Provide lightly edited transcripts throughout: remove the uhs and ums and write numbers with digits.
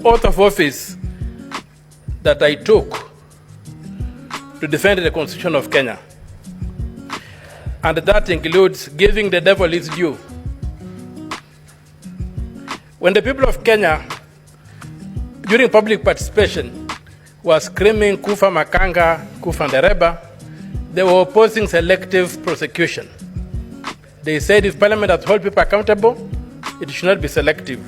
oath of office that I took to defend the Constitution of Kenya. And that includes giving the devil his due. When the people of Kenya, during public participation, were screaming Kufa Makanga, Kufa Ndereba, they were opposing selective prosecution. They said if Parliament has to hold people accountable, it should not be selective.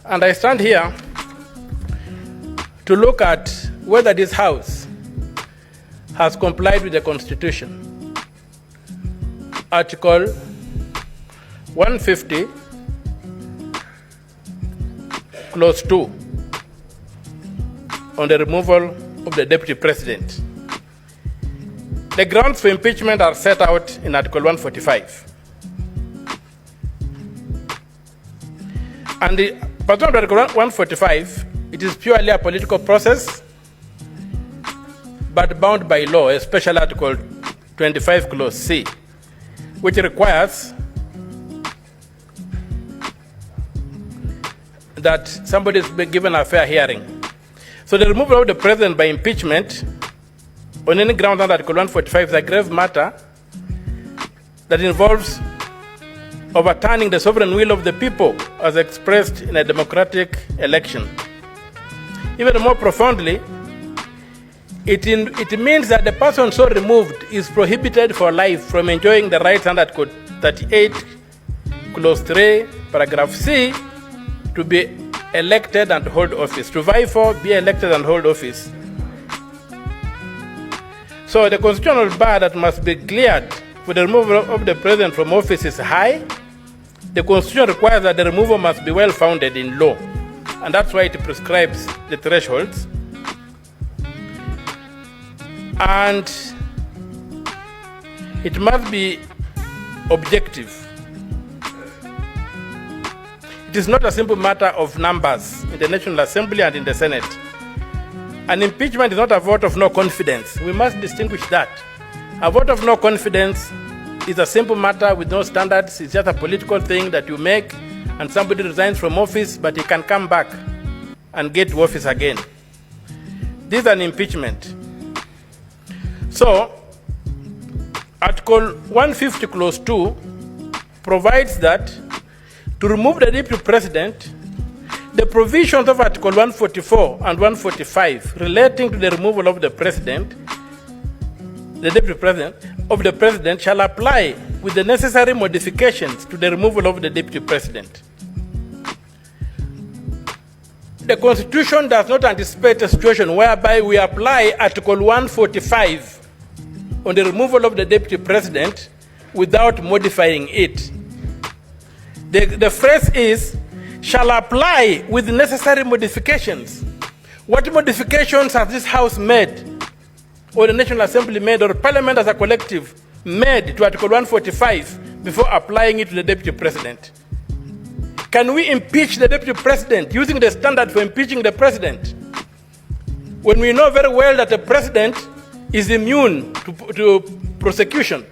And I stand here to look at whether this House has complied with the Constitution. Article 150, Clause 2, on the removal of the Deputy President. The grounds for impeachment are set out in Article 145. And the pursuant to Article 145, it is purely a political process, but bound by law, especially Article 25, Clause C, which requires that somebody is given a fair hearing. So the removal of the president by impeachment on any ground under Article 145 is a grave matter that involves overturning the sovereign will of the people as expressed in a democratic election. Even more profoundly, it means that the person so removed is prohibited for life from enjoying the rights under Article 38, Clause 3, Paragraph C, to be elected and hold office, to vie for, be elected and hold office. So the constitutional bar that must be cleared for the removal of the president from office is high. The Constitution requires that the removal must be well-founded in law, and that's why it prescribes the thresholds. And it must be objective. It is not a simple matter of numbers in the National Assembly and in the Senate. An impeachment is not a vote of no confidence. We must distinguish that. A vote of no confidence is a simple matter with no standards. It's just a political thing that you make, and somebody resigns from office, but he can come back and get to office again. This is an impeachment. So, Article 150, Clause 2 provides that to remove the Deputy President, the provisions of Article 144 and 145 relating to the removal of the President, the Deputy President, of the President shall apply with the necessary modifications to the removal of the Deputy President. The Constitution does not anticipate a situation whereby we apply Article 145 on the removal of the Deputy President without modifying it. The phrase is, shall apply with necessary modifications. What modifications has this House made, or the National Assembly made, or Parliament as a collective made to Article 145 before applying it to the Deputy President? Can we impeach the Deputy President using the standard for impeaching the President, when we know very well that the President is immune to prosecution,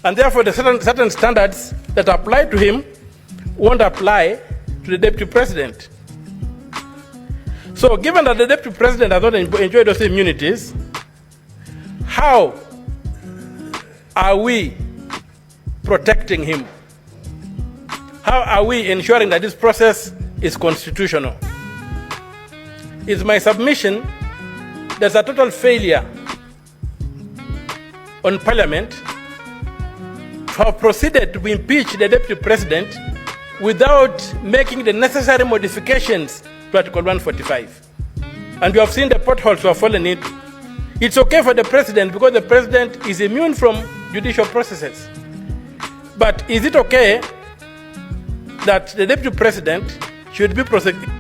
and therefore the certain standards that apply to him won't apply to the Deputy President? So given that the Deputy President has not enjoyed those immunities, how are we protecting him? How are we ensuring that this process is constitutional? It's my submission there's a total failure on Parliament to have proceeded to impeach the Deputy President without making the necessary modifications to Article 145. And we have seen the potholes we have fallen into. It's okay for the President because the President is immune from judicial processes. But is it okay that the Deputy President should be prosecuted?